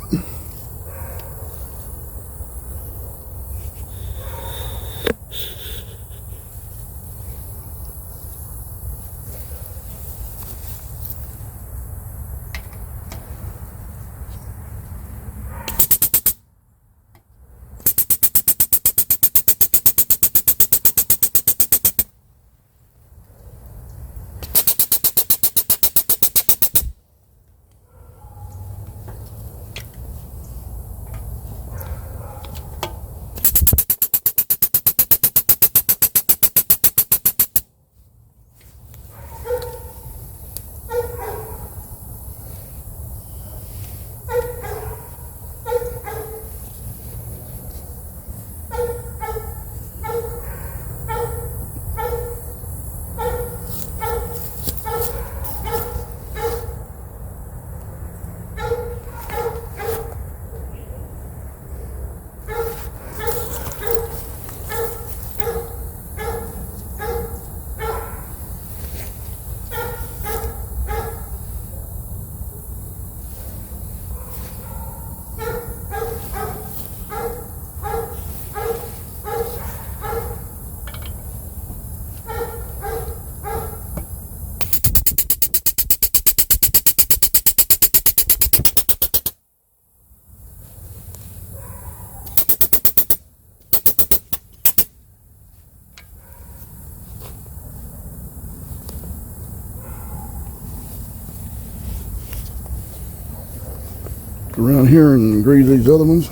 Around here and grease these other ones.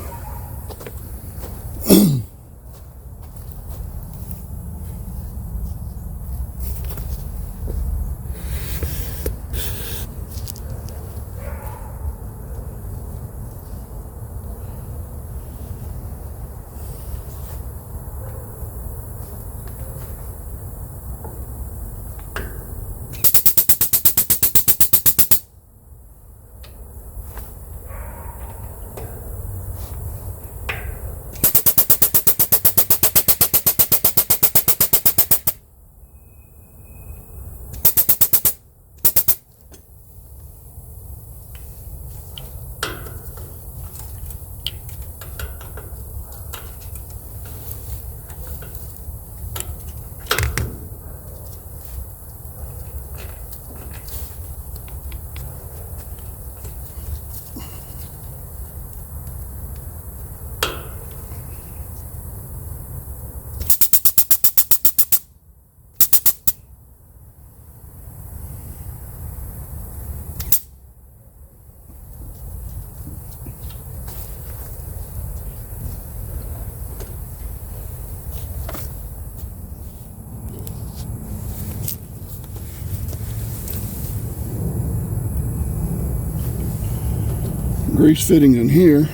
Grease fittings in here.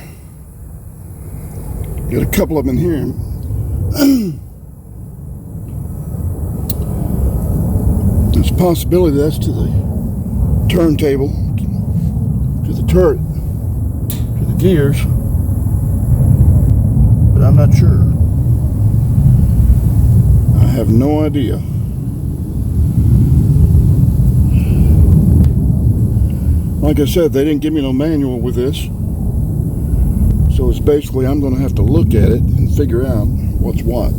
Got a couple of them in here. There's a possibility that's to the turntable, to the turret, to the gears, but I'm not sure. I have no idea. Like I said, they didn't give me no manual with this. So it's basically I'm going to have to look at it and figure out what's what.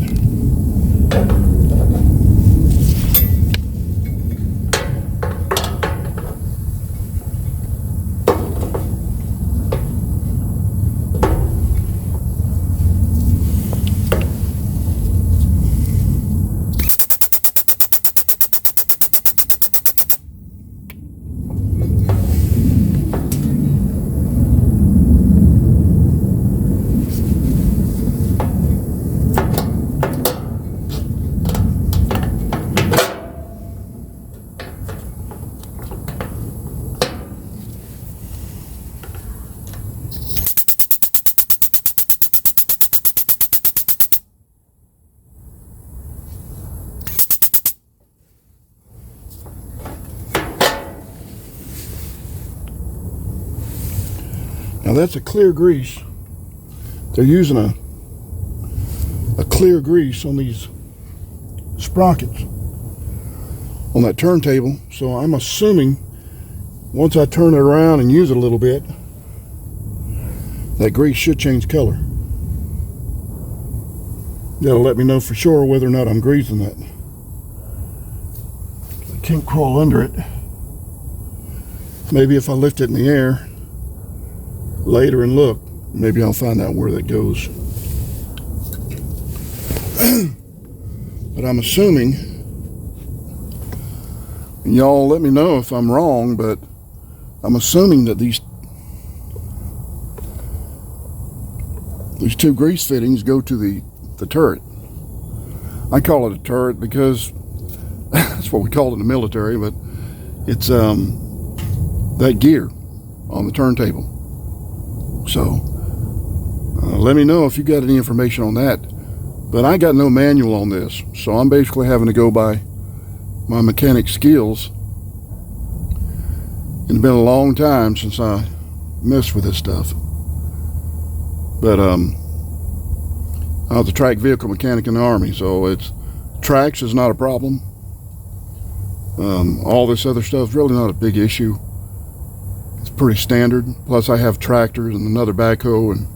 Now that's a clear grease. They're using a clear grease on these sprockets on that turntable. So I'm assuming once I turn it around and use it a little bit, that grease should change color. That'll let me know for sure whether or not I'm greasing it. I can't crawl under it. Maybe if I lift it in the air later and look, maybe I'll find out where that goes. But I'm assuming, and y'all let me know if I'm wrong, but I'm assuming that these two grease fittings go to the turret. I call it a turret because that's what we call it in the military, but it's that gear on the turntable. So let me know if you got any information on that. But I got no manual on this, so I'm basically having to go by my mechanic skills. It's been a long time since I messed with this stuff. But I was a track vehicle mechanic in the Army, so tracks is not a problem. All this other stuff is really not a big issue. It's pretty standard. Plus I have tractors and another backhoe, and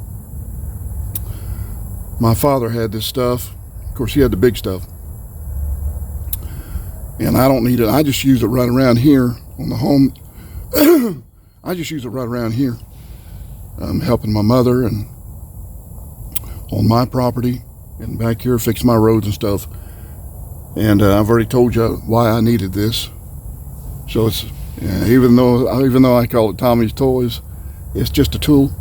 my father had this stuff. Of course, he had the big stuff. And I don't need it. I just use it right around here on the home. I just use it right around here. I'm helping my mother and on my property and back here fix my roads and stuff. And I've already told you why I needed this. So it's even though I call it Tommy's Toys, it's just a tool,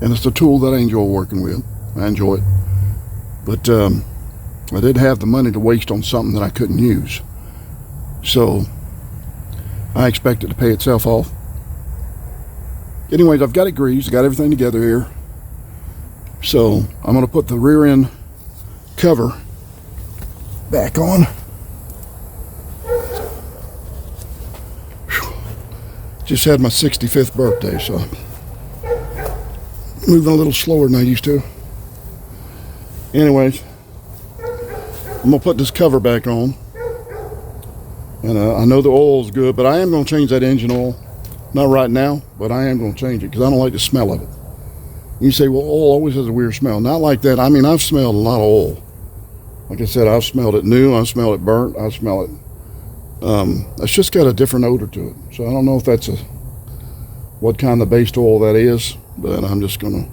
and it's a tool that I enjoy working with. I enjoy it, but I didn't have the money to waste on something that I couldn't use. So I expect it to pay itself off. Anyways, I've got it greased, got everything together here. So I'm going to put the rear end cover back on. Just had my 65th birthday, so I'm moving a little slower than I used to. Anyways, I'm going to put this cover back on. And I know the oil's good, but I am going to change that engine oil. Not right now, but I am going to change it because I don't like the smell of it. You say, well, oil always has a weird smell. Not like that. I mean, I've smelled a lot of oil. Like I said, I've smelled it new, I've smelled it burnt, I smell it. It's just got a different odor to it. So I don't know if that's what kind of base oil that is, but I'm just going to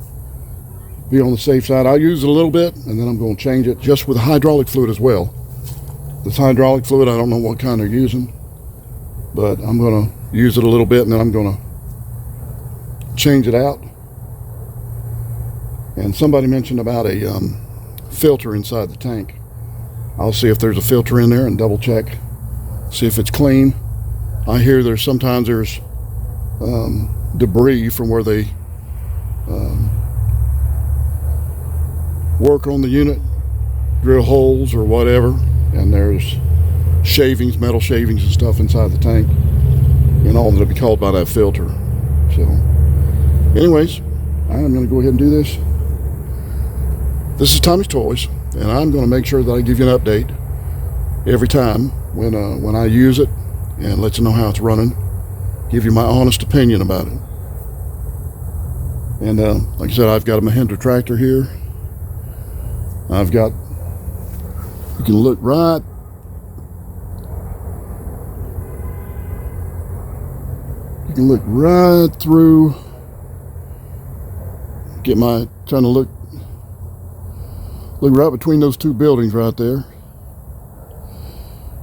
be on the safe side. I'll use it a little bit, and then I'm going to change it just with hydraulic fluid as well. This hydraulic fluid, I don't know what kind they're using, but I'm going to use it a little bit, and then I'm going to change it out. And somebody mentioned about a filter inside the tank. I'll see if there's a filter in there and double check, see if it's clean. I hear sometimes there's debris from where they work on the unit, drill holes or whatever, and there's shavings, metal shavings and stuff inside the tank, and all that'll be called by that filter. So anyways, I'm going to go ahead and do this. This is Tommy's Toys, and I'm going to make sure that I give you an update every time when I use it, and let you know how it's running, give you my honest opinion about it. And like I said, I've got a Mahindra tractor here. You can look right through, trying to look right between those two buildings right there.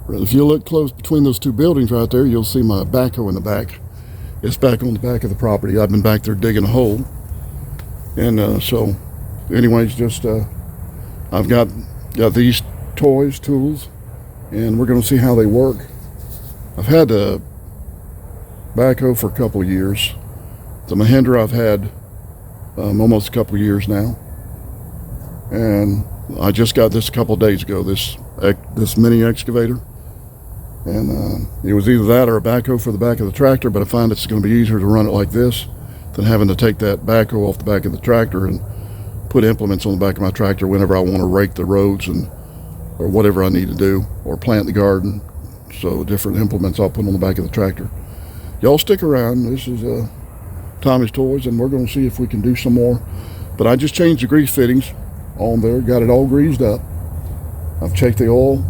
If you look close between those two buildings right there, you'll see my backhoe in the back. It's back on the back of the property. I've been back there digging a hole. And so anyways, just I've got these tools, and we're going to see how they work. I've had the backhoe for a couple of years. The Mahindra I've had almost a couple of years now. And I just got this a couple of days ago, this mini excavator. And it was either that or a backhoe for the back of the tractor, but I find it's going to be easier to run it like this than having to take that backhoe off the back of the tractor and put implements on the back of my tractor whenever I want to rake the roads or whatever I need to do, or plant the garden. So different implements I'll put on the back of the tractor. y'all stick around. This is Tommy's Toys, and we're going to see if we can do some more. But I just changed the grease fittings on there, got it all greased up. I've checked the oil.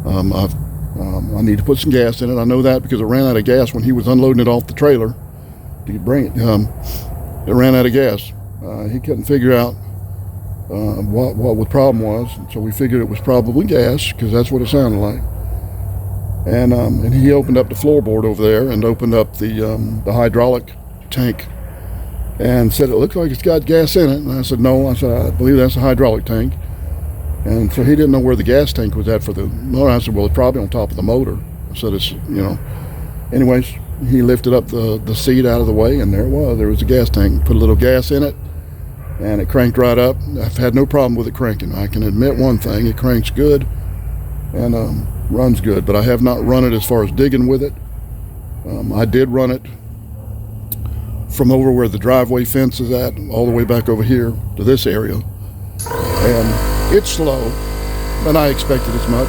I need to put some gas in it. I know that because it ran out of gas when he was unloading it off the trailer to bring it. It ran out of gas. He couldn't figure out what the problem was, and so we figured it was probably gas because that's what it sounded like. And he opened up the floorboard over there and opened up the hydraulic tank and said it looks like it's got gas in it. And I said no. I said I believe that's a hydraulic tank. And so he didn't know where the gas tank was at for the motor. I said, well, it's probably on top of the motor. I said, it's, you know. Anyways, he lifted up the seat out of the way, and there it was. There was a gas tank. Put a little gas in it, and it cranked right up. I've had no problem with it cranking. I can admit one thing. It cranks good and runs good, but I have not run it as far as digging with it. I did run it from over where the driveway fence is at, all the way back over here to this area. And it's slow, and I expected as much,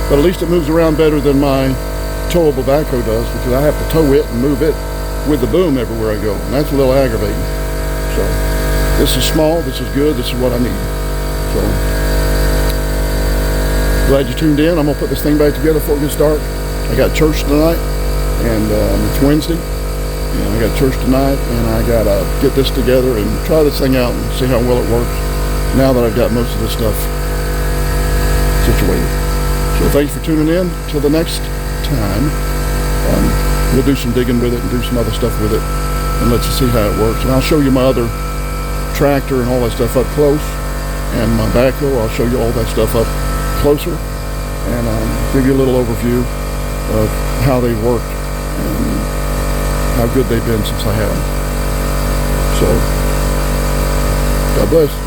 but at least it moves around better than my towable backhoe does, because I have to tow it and move it with the boom everywhere I go, and that's a little aggravating. So this is small, this is good, this is what I need. So glad you tuned in. I'm gonna put this thing back together before it gets dark. I got church tonight, and it's Wednesday, and I got church tonight, and I gotta get this together and try this thing out and see how well it works now that I've got most of this stuff situated. So thanks for tuning in. Till the next time, we'll do some digging with it and do some other stuff with it, and let you see how it works. And I'll show you my other tractor and all that stuff up close, and my backhoe. I'll show you all that stuff up closer, and give you a little overview of how they work and how good they've been since I had them. So God bless.